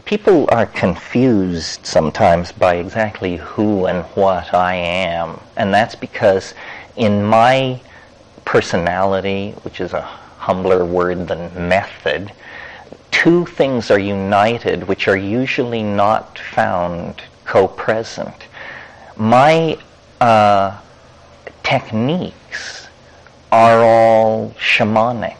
people are confused sometimes by exactly who and what I am. And that's because in my personality, which is a humbler word than method, two things are united which are usually not found co-present. My techniques are all shamanic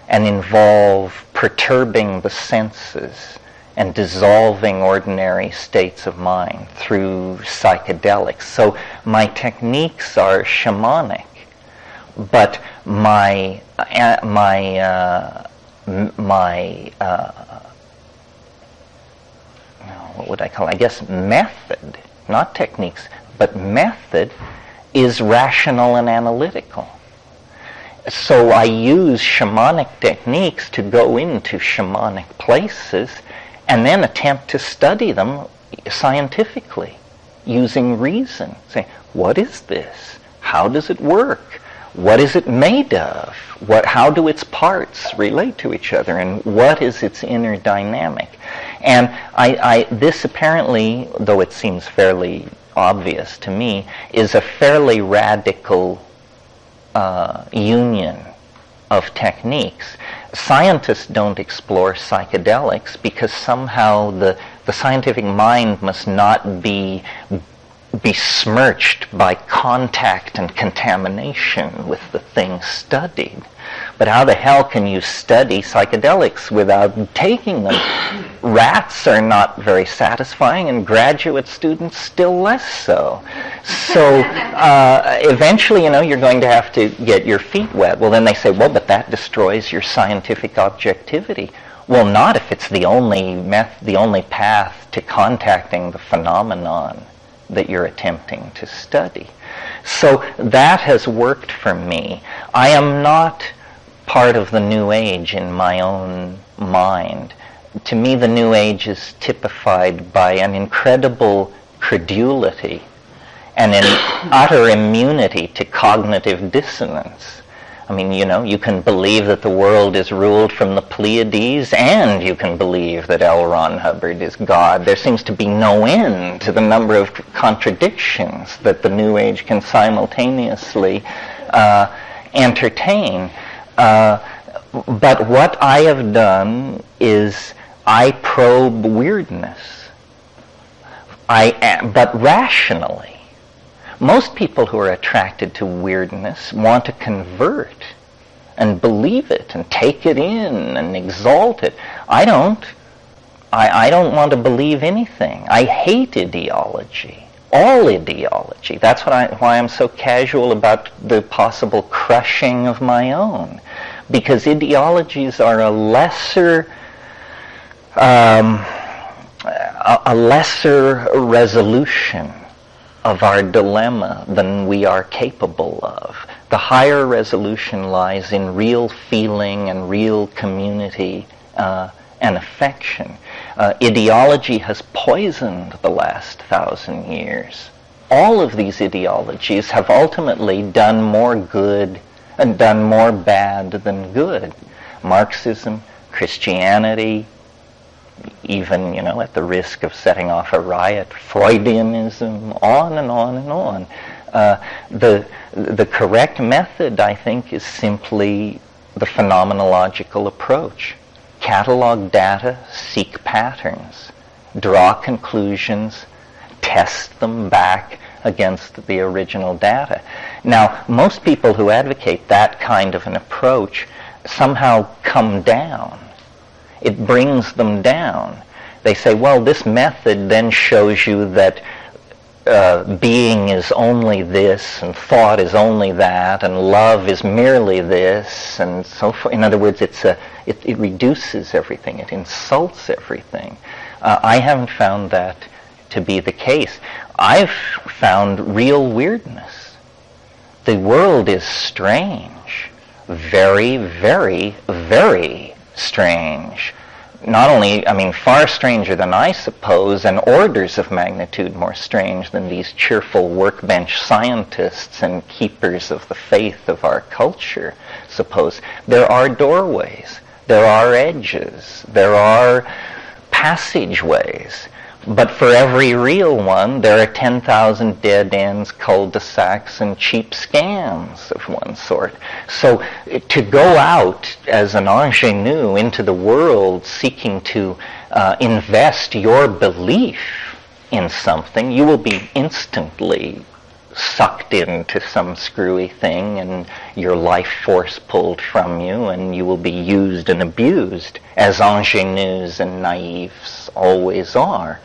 and involve perturbing the senses and dissolving ordinary states of mind through psychedelics. So my techniques are shamanic, but my what would I call it? I guess method, not techniques, but method is rational and analytical. So I use shamanic techniques to go into shamanic places and then attempt to study them scientifically using reason. Say, what is this? How does it work? What is it made of? How do its parts relate to each other? And what is its inner dynamic? And this apparently, though it seems fairly obvious to me, is a fairly radical union of techniques. Scientists don't explore psychedelics because somehow the scientific mind must not be besmirched by contact and contamination with the things studied. But how the hell can you study psychedelics without taking them? Rats are not very satisfying, and graduate students still less so. So eventually, you're going to have to get your feet wet. Well, then they say, well, but that destroys your scientific objectivity. Well, not if it's the only path to contacting the phenomenon that you're attempting to study. So that has worked for me. I am not part of the New Age in my own mind. To me, the New Age is typified by an incredible credulity and an utter immunity to cognitive dissonance. I mean, you can believe that the world is ruled from the Pleiades, and you can believe that L. Ron Hubbard is God. There seems to be no end to the number of contradictions that the New Age can simultaneously entertain. But what I have done is I probe weirdness, but rationally. Most people who are attracted to weirdness want to convert and believe it and take it in and exalt it. I don't. I don't want to believe anything. I hate ideology, all ideology. That's why I'm so casual about the possible crushing of my own, because ideologies are a lesser resolution of our dilemma than we are capable of. The higher resolution lies in real feeling and real community and affection. Ideology has poisoned the last 1,000 years. All of these ideologies have ultimately done more good and done more bad than good. Marxism, Christianity, even, at the risk of setting off a riot, Freudianism, on and on and on. The correct method, I think, is simply the phenomenological approach. Catalog data, seek patterns, draw conclusions, test them back against the original data. Now, most people who advocate that kind of an approach somehow come down. It brings them down. They say, well, this method then shows you that being is only this, and thought is only that, and love is merely this, and so forth. In other words, it reduces everything. It insults everything. I haven't found that to be the case. I've found real weirdness. The world is strange. Very, very, very strange. Not only, far stranger than I suppose, and orders of magnitude more strange than these cheerful workbench scientists and keepers of the faith of our culture suppose. There are doorways. There are edges. There are passageways. But for every real one, there are 10,000 dead ends, cul-de-sacs, and cheap scams of one sort. So to go out as an ingenue into the world seeking to invest your belief in something, you will be instantly sucked into some screwy thing and your life force pulled from you, and you will be used and abused, as ingenues and naives always are.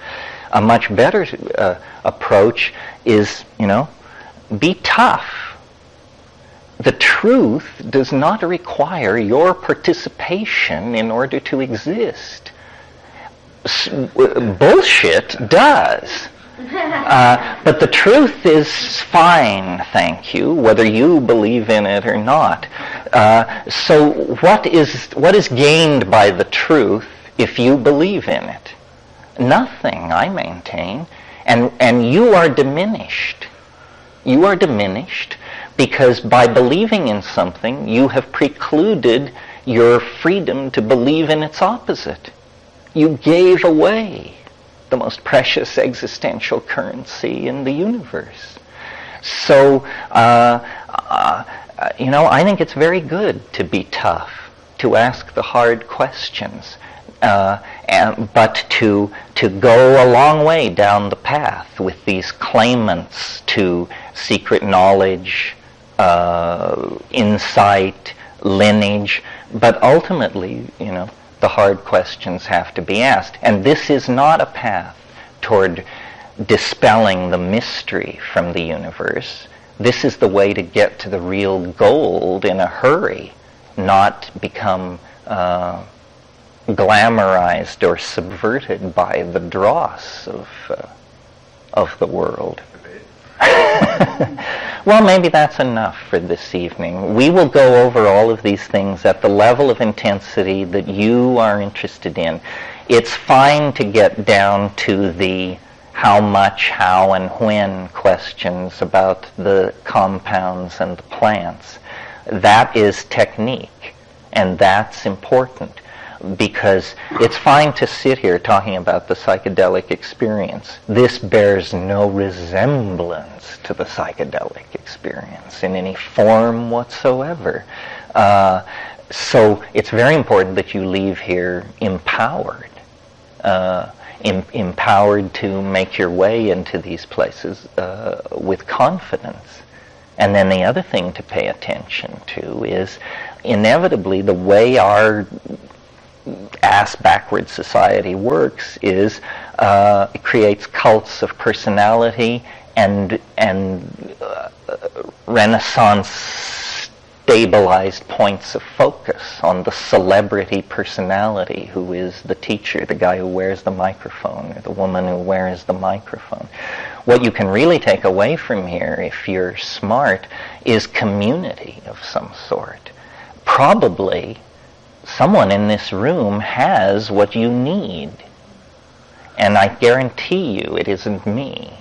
A much better approach is, be tough. The truth does not require your participation in order to exist. Bullshit does. But the truth is fine, thank you, whether you believe in it or not. So what is gained by the truth if you believe in it? Nothing, I maintain. And you are diminished. You are diminished because by believing in something, you have precluded your freedom to believe in its opposite. You gave away the most precious existential currency in the universe. So, I think it's very good to be tough, to ask the hard questions, but to go a long way down the path with these claimants to secret knowledge, insight, lineage, but ultimately, the hard questions have to be asked. And this is not a path toward dispelling the mystery from the universe. This is the way to get to the real gold in a hurry, not become glamorized or subverted by the dross of the world. Well, maybe that's enough for this evening. We will go over all of these things at the level of intensity that you are interested in. It's fine to get down to the how much, how, and when questions about the compounds and the plants. That is technique, and that's important. Because it's fine to sit here talking about the psychedelic experience. This bears no resemblance to the psychedelic experience in any form whatsoever. So it's very important that you leave here empowered. Empowered to make your way into these places with confidence. And then the other thing to pay attention to is inevitably the way our ass-backward society works is it creates cults of personality and Renaissance stabilized points of focus on the celebrity personality who is the teacher, the guy who wears the microphone, or the woman who wears the microphone. What you can really take away from here, if you're smart, is community of some sort. Probably someone in this room has what you need. And I guarantee you it isn't me.